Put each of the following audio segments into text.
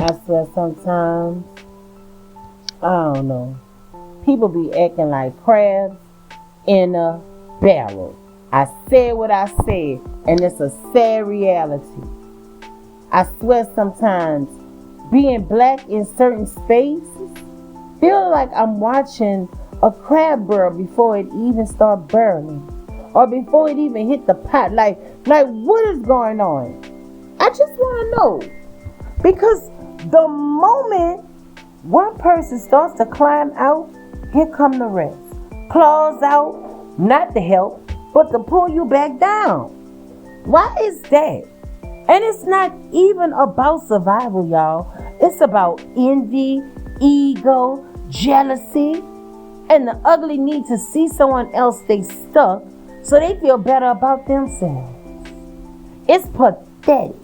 I swear sometimes, I don't know, people be acting like crabs in a barrel. I said what I said, and it's a sad reality. I swear sometimes being black in certain spaces feel like I'm watching a crab burrow before it even start burning, or before it even hit the pot. Like what is going on? I just want to know, because the moment one person starts to climb out, here come the rest. Claws out, not to help, but to pull you back down. Why is that? And it's not even about survival, y'all. It's about envy, ego, jealousy, and the ugly need to see someone else stay stuck so they feel better about themselves. It's pathetic.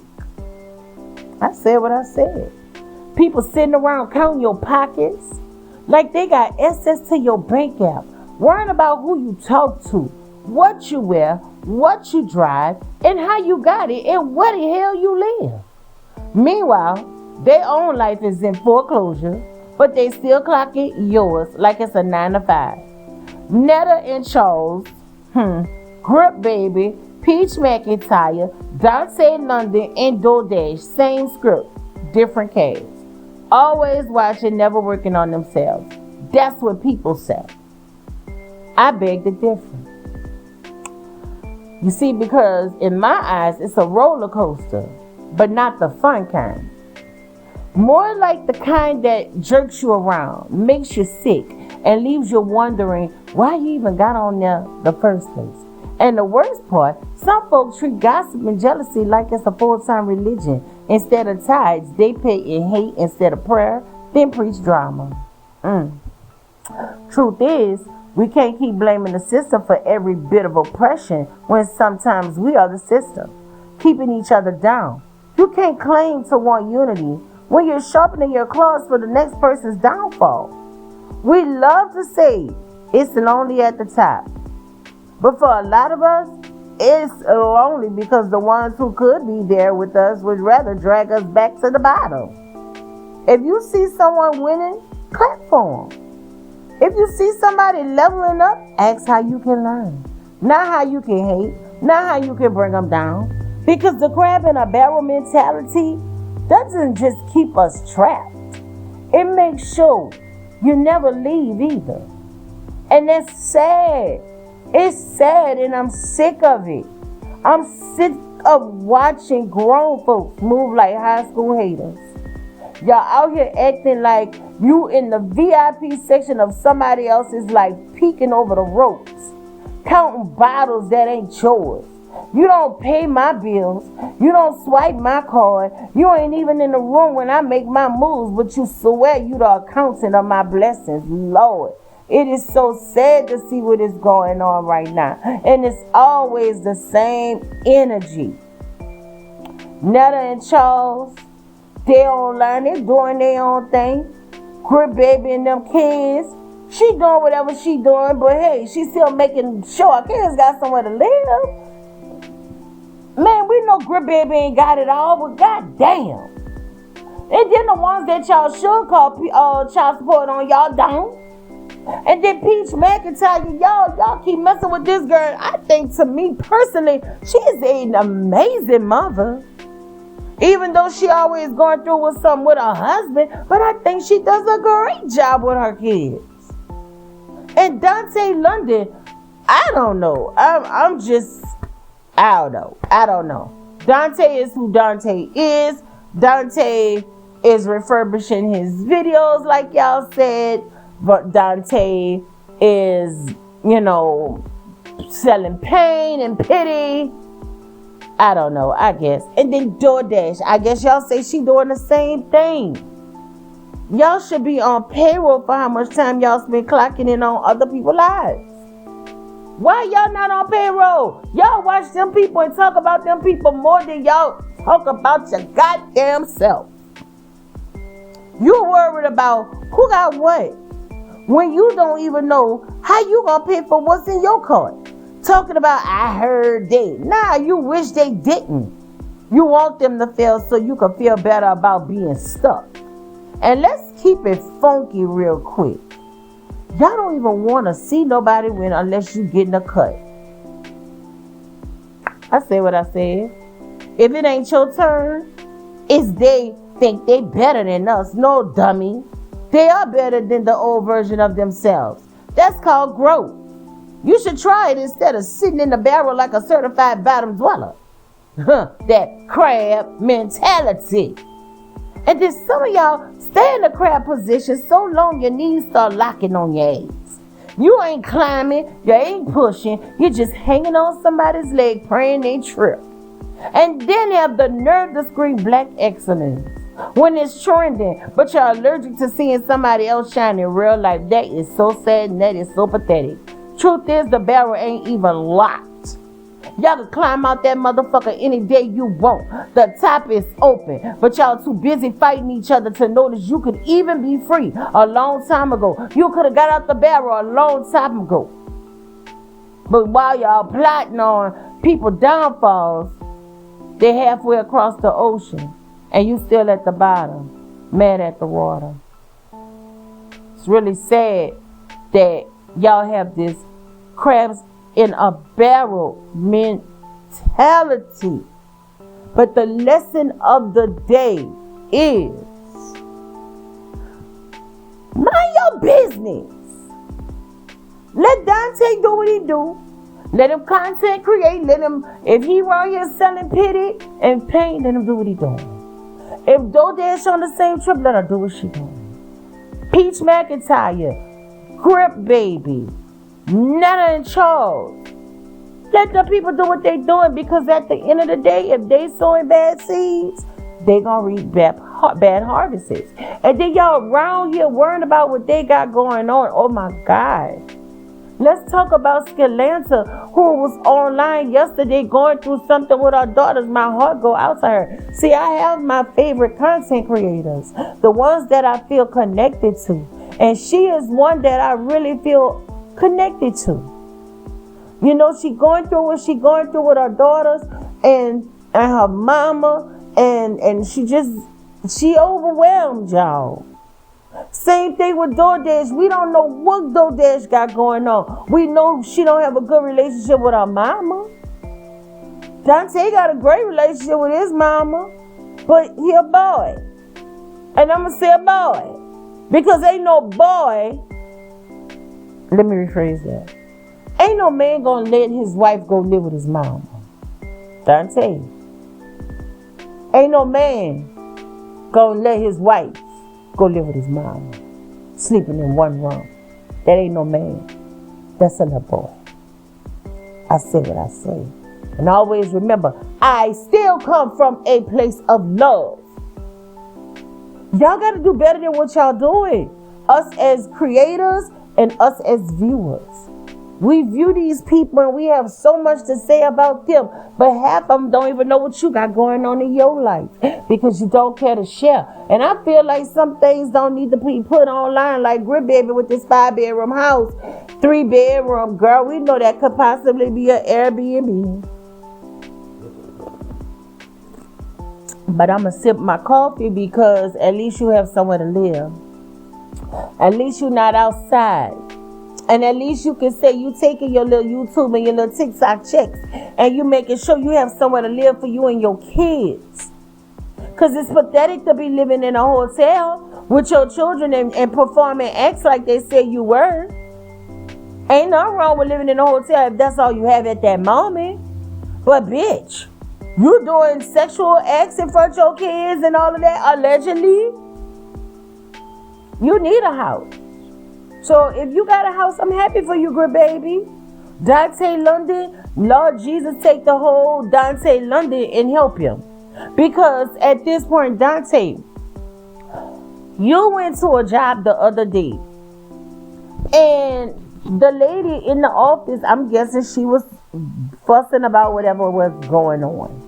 I said what I said. People sitting around counting your pockets like they got access to your bank app, worrying about who you talk to, what you wear, what you drive, and how you got it, and where the hell you live. Meanwhile, their own life is in foreclosure, but they still clock it yours like it's a 9 to 5. Netta and Charles, Grip Baby, Peach McIntyre, Dontay London, and Dontay, same script, different cast. Always watching, never working on themselves. That's what people say. I beg to differ. You see, because in my eyes, it's a roller coaster, but not the fun kind. More like the kind that jerks you around, makes you sick, and leaves you wondering why you even got on there the first place. And the worst part, some folks treat gossip and jealousy like it's a full-time religion. Instead of tithes, they pay in hate instead of prayer, then preach drama. Truth is, we can't keep blaming the system for every bit of oppression when sometimes we are the system, keeping each other down. You can't claim to want unity when you're sharpening your claws for the next person's downfall. We love to say it's lonely at the top, but for a lot of us, it's lonely because the ones who could be there with us would rather drag us back to the bottom. If you see someone winning, clap for them. If you see somebody leveling up, ask how you can learn. Not how you can hate, not how you can bring them down. Because the crab in a barrel mentality doesn't just keep us trapped. It makes sure you never leave either. And that's sad. It's sad, and I'm sick of it. I'm sick of watching grown folks move like high school haters. Y'all out here acting like you in the VIP section of somebody else's life, peeking over the ropes, counting bottles that ain't yours. You don't pay my bills. You don't swipe my card. You ain't even in the room when I make my moves, but you swear you the accountant of my blessings. Lord, it is so sad to see what is going on right now. And it's always the same energy. Netta and Charles, they don't learn it, doing their own thing. Grip Baby and them kids, she doing whatever she doing, but hey, she still making sure our kids got somewhere to live. Man, we know Grip Baby ain't got it all, but goddamn. And then the ones that y'all should call child support on, y'all don't. And then Peach McIntyre, y'all keep messing with this girl. I think, to me personally, she's an amazing mother. Even though she always going through with something with her husband, but I think she does a great job with her kids. And Dontay London, I don't know. I don't know. Dontay is who Dontay is. Dontay is refurbishing his videos, like y'all said. But Dontay is, selling pain and pity. I don't know, I guess. And then DoorDash, I guess y'all say she doing the same thing. Y'all should be on payroll for how much time y'all spend clocking in on other people's lives. Why y'all not on payroll? Y'all watch them people and talk about them people more than y'all talk about your goddamn self. You worried about who got what when you don't even know how you gonna pay for what's in your cart. Talking about, I heard they. Nah, you wish they didn't. You want them to fail so you can feel better about being stuck. And let's keep it funky real quick. Y'all don't even want to see nobody win unless you get in a cut. I said what I said. If it ain't your turn, it's they think they better than us. No, dummy. They are better than the old version of themselves. That's called growth. You should try it instead of sitting in the barrel like a certified bottom dweller. That crab mentality. And then some of y'all stay in the crab position so long your knees start locking on your ass. You ain't climbing, you ain't pushing, you're just hanging on somebody's leg praying they trip. And then have the nerve to scream black excellence when it's trending, but you're allergic to seeing somebody else shine in real life. That is so sad and that is so pathetic. Truth is, the barrel ain't even locked. Y'all can climb out that motherfucker any day you want. The top is open, but y'all too busy fighting each other to notice you could even be free a long time ago. You could have got out the barrel a long time ago. But while y'all plotting on people's downfalls, they halfway across the ocean, and you still at the bottom, mad at the water. It's really sad that y'all have this crabs in a barrel mentality. But the lesson of the day is mind your business. Let Dontay do what he do. Let him content create. Let him, if he around here selling pity and pain, let him do what he doing. If Dodash on the same trip, let her do what she doing. Peach McIntyre, Grip Baby, Netta and Charles. Let the people do what they doing, because at the end of the day, if they sowing bad seeds, they gonna reap bad harvests. And then y'all around here worrying about what they got going on. Oh my God. Let's talk about Skilanta, who was online yesterday going through something with our daughters. My heart go out to her. See, I have my favorite content creators, the ones that I feel connected to. And she is one that I really feel connected to. You know, she going through what she going through with her daughters and her mama, and she overwhelmed y'all. Same thing with DoorDash. We don't know what DoorDash got going on. We know she don't have a good relationship with her mama. Dontay got a great relationship with his mama, but he a boy. And I'm going to say a boy, because ain't no boy, let me rephrase that. Ain't no man going to let his wife go live with his mama. Dontay. Ain't no man going to let his wife go live with his mama, sleeping in one room. That ain't no man. That's a little boy. I say what I say. And always remember, I still come from a place of love. Y'all got to do better than what y'all doing. Us as creators and us as viewers. We view these people and we have so much to say about them, but half of them don't even know what you got going on in your life because you don't care to share. And I feel like some things don't need to be put online, like Grip Baby with this 5-bedroom house, 3-bedroom. Girl, we know that could possibly be an Airbnb. But I'm going to sip my coffee because at least you have somewhere to live. At least you're not outside. And at least you can say you taking your little YouTube and your little TikTok checks and you making sure you have somewhere to live for you and your kids. Because it's pathetic to be living in a hotel with your children and performing acts like they say you were. Ain't nothing wrong with living in a hotel if that's all you have at that moment. But bitch, you doing sexual acts in front of your kids and all of that, allegedly. You need a house. So if you got a house, I'm happy for you, Grip Baby. Dontay London, Lord Jesus, take the whole Dontay London and help him. Because at this point, Dontay, you went to a job the other day. And the lady in the office, I'm guessing she was fussing about whatever was going on.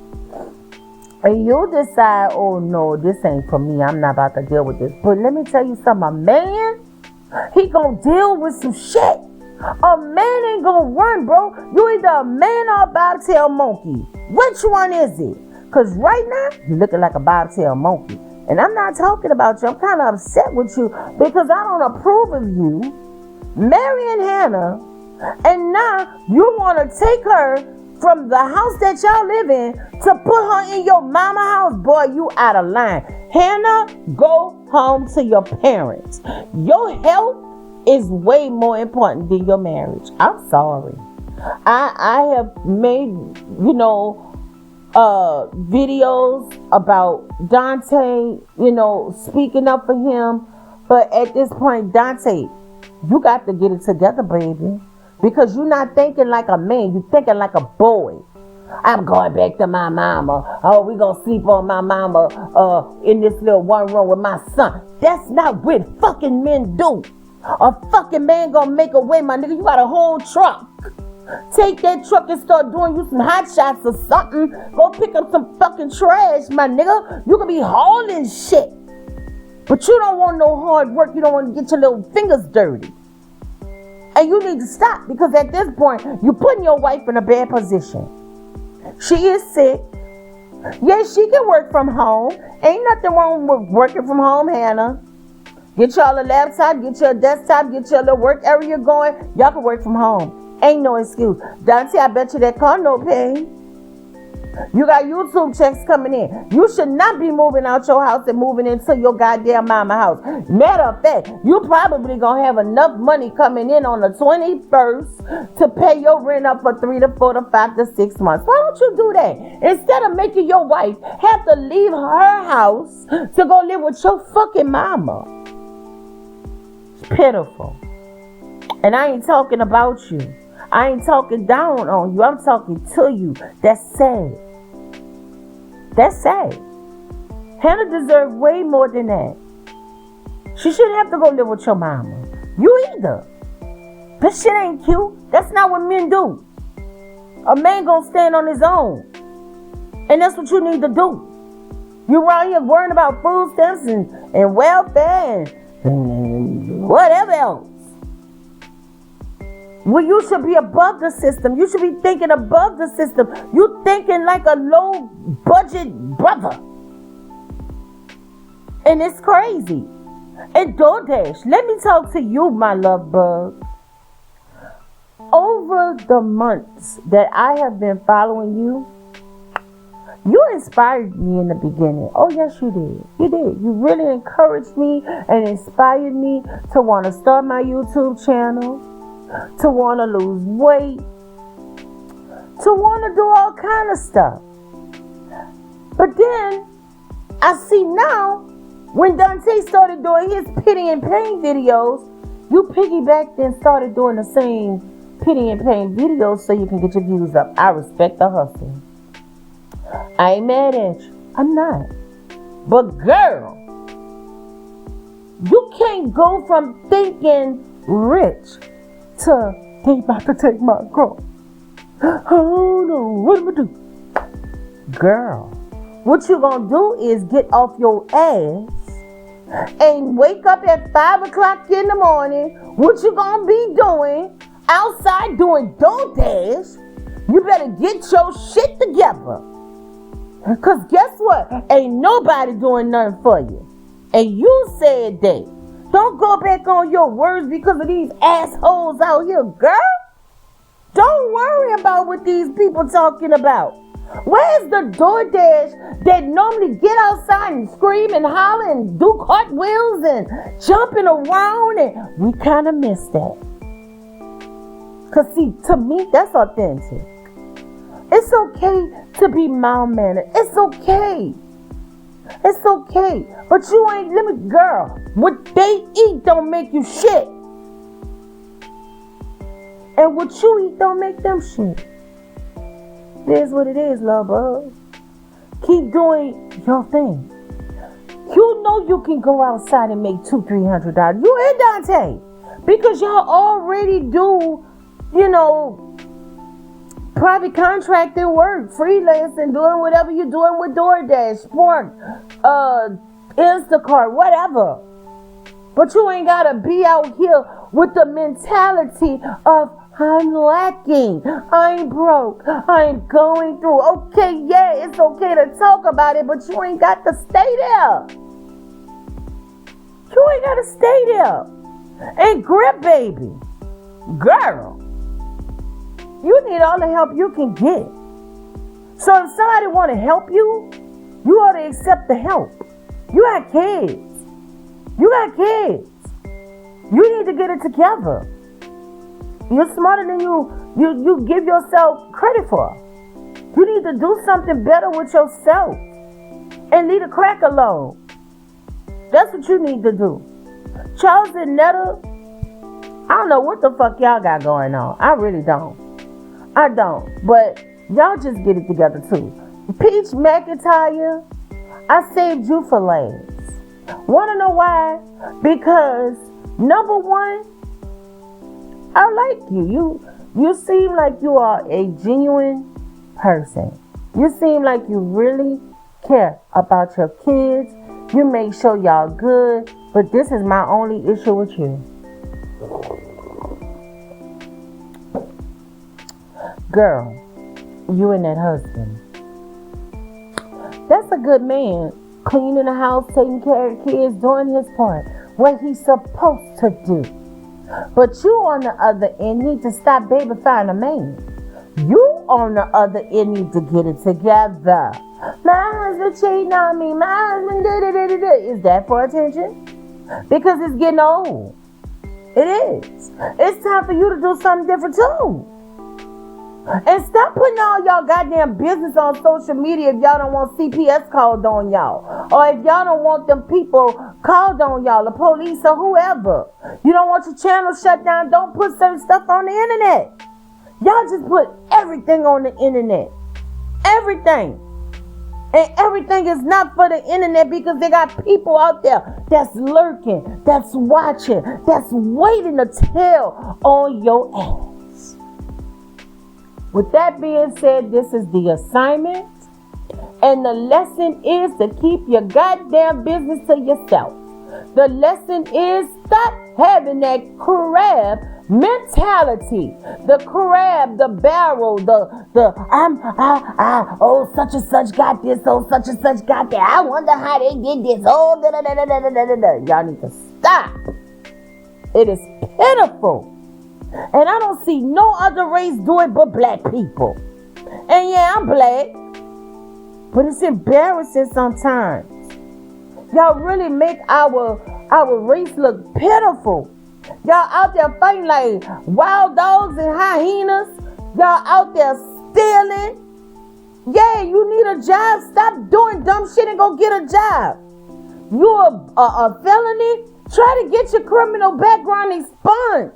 And you decide, oh no, this ain't for me. I'm not about to deal with this. But let me tell you something, a man, he gonna deal with some shit. A man ain't gonna run, bro. You either a man or a bobtail monkey. Which one is it? Because right now, you're looking like a bobtail monkey. And I'm not talking about you. I'm kind of upset with you because I don't approve of you marrying Hannah. And now you want to take her from the house that y'all live in to put her in your mama house. Boy, you out of line. Hannah, go home to your parents. Your health is way more important than your marriage. I'm sorry. I have made, videos about Dontay, speaking up for him. But at this point, Dontay, you got to get it together, baby. Because you're not thinking like a man. You're thinking like a boy. I'm going back to my mama. Oh, we gonna sleep on my mama in this little one room with my son. That's not what fucking men do. A fucking man gonna make a way, my nigga. You got a whole truck. Take that truck and start doing you some hot shots or something. Go pick up some fucking trash, my nigga. You can be hauling shit. But you don't want no hard work. You don't want to get your little fingers dirty. And you need to stop, because at this point, you're putting your wife in a bad position. She is sick. Yes, she can work from home. Ain't nothing wrong with working from home, Hannah. Get y'all a laptop, get your desktop, get your little work area going. Y'all can work from home. Ain't no excuse. Dontay, I bet you that car no pay. You got YouTube checks coming in. You should not be moving out your house and moving into your goddamn mama house. Matter of fact, you probably gonna have enough money coming in on the 21st to pay your rent up for 3 to 4 to 5 to 6 months. Why don't you do that? Instead of making your wife have to leave her house to go live with your fucking mama. It's pitiful. And I ain't talking about you. I ain't talking down on you. I'm talking to you. That's sad. That's sad. Hannah deserves way more than that. She shouldn't have to go live with your mama. You either. This shit ain't cute. That's not what men do. A man gonna stand on his own. And that's what you need to do. You around here worrying about food stamps and welfare and whatever else. Well, you should be above the system. You should be thinking above the system. You thinking like a low budget brother. And it's crazy. And DoorDash, let me talk to you, my love bug. Over the months that I have been following you, you inspired me in the beginning. Oh, yes, you did. You did. You really encouraged me and inspired me to want to start my YouTube channel. To want to lose weight, to want to do all kind of stuff. But then I see now when Dontay started doing his pity and pain videos, you piggybacked and started doing the same pity and pain videos so you can get your views up. I respect the hustle. I ain't mad at you. I'm not. But girl, you can't go from thinking rich to, they about to take my car. Oh no, what am I do? Girl, what you gonna do is get off your ass and wake up at 5 o'clock in the morning. What you gonna be doing outside doing DoorDash? You better get your shit together. Cause guess what? Ain't nobody doing nothing for you. And you said that. Don't go back on your words because of these assholes out here, girl. Don't worry about what these people talking about. Where's the DoorDash that normally get outside and scream and holler and do cartwheels and jumping around? And we kind of miss that. Because see, to me, that's authentic. It's okay to be mild-mannered. It's okay. It's okay. But you ain't, girl, what they eat don't make you shit. And what you eat don't make them shit. It is what it is, love bug. Keep doing your thing. You know you can go outside and make $200-300. You and Dontay. Because y'all already do, private contracting work, freelancing, doing whatever you're doing with DoorDash, Spark, Instacart, whatever. But you ain't gotta be out here with the mentality of I'm lacking. I'm broke. I'm going through. Okay, yeah, it's okay to talk about it, but you ain't got to stay there. You ain't got to stay there. And grip, baby. Girl, you need all the help you can get. So if somebody want to help you, you ought to accept the help. You got kids. You got kids. You need to get it together. You're smarter than you give yourself credit for. You need to do something better with yourself. And leave the crack alone. That's what you need to do. Charles and Netta, I don't know what the fuck y'all got going on. I really don't. I don't. But y'all just get it together too. Peach McIntyre, I saved you for last. Wanna know why? Because number one, I like you. You seem like you are a genuine person. You seem like you really care about your kids. You make sure y'all good. But this is my only issue with you. Girl, you and that husband. That's a good man. Cleaning the house, taking care of kids, doing his part. What he's supposed to do. But you on the other end need to stop babyfying a man. You on the other end need to get it together. My husband cheating on me. My husband da-da-da-da-da. Is that for attention? Because it's getting old. It is. It's time for you to do something different too. And stop putting all y'all goddamn business on social media if y'all don't want CPS called on y'all. Or if y'all don't want them people called on y'all, the police or whoever. You don't want your channel shut down, don't put certain stuff on the internet. Y'all just put everything on the internet. Everything. And everything is not for the internet because they got people out there that's lurking, that's watching, that's waiting to tell on your ass. With that being said, this is the assignment. And the lesson is to keep your goddamn business to yourself. The lesson is stop having that crab mentality. The crab, the barrel, oh, such and such got this, oh, such and such got that. I wonder how they did this. Oh, da-da-da-da-da-da-da. Y'all need to stop. It is pitiful. And I don't see no other race do it but black people. And yeah, I'm black. But it's embarrassing sometimes. Y'all really make our race look pitiful. Y'all out there fighting like wild dogs and hyenas. Y'all out there stealing. Yeah, you need a job. Stop doing dumb shit and go get a job. You a felony? Try to get your criminal background expunged.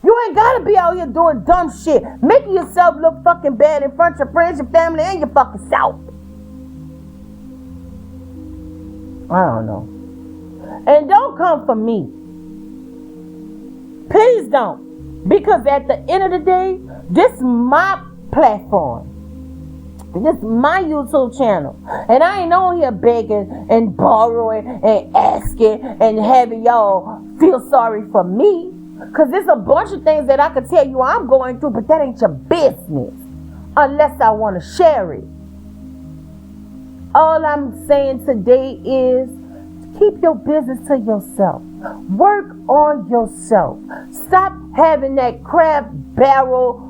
You ain't gotta be out here doing dumb shit, making yourself look fucking bad in front of your friends, your family, and your fucking self. I don't know. And don't come for me. Please don't. Because at the end of the day, this is my platform. This is my YouTube channel. And I ain't on here begging and borrowing and asking and having y'all feel sorry for me. Because there's a bunch of things that I could tell you I'm going through, but that ain't your business. Unless I want to share it. All I'm saying today is keep your business to yourself. Work on yourself. Stop having that crab barrel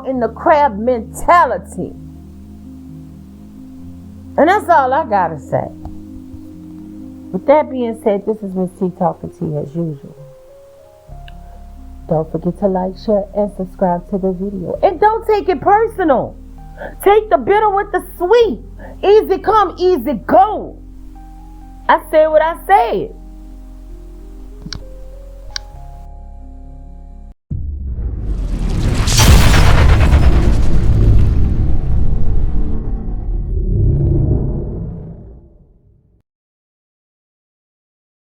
in the crab mentality. And that's all I got to say. With that being said, this is Miss T talking to you as usual. Don't forget to like, share, and subscribe to the video. And don't take it personal. Take the bitter with the sweet. Easy come, easy go. I said what I said.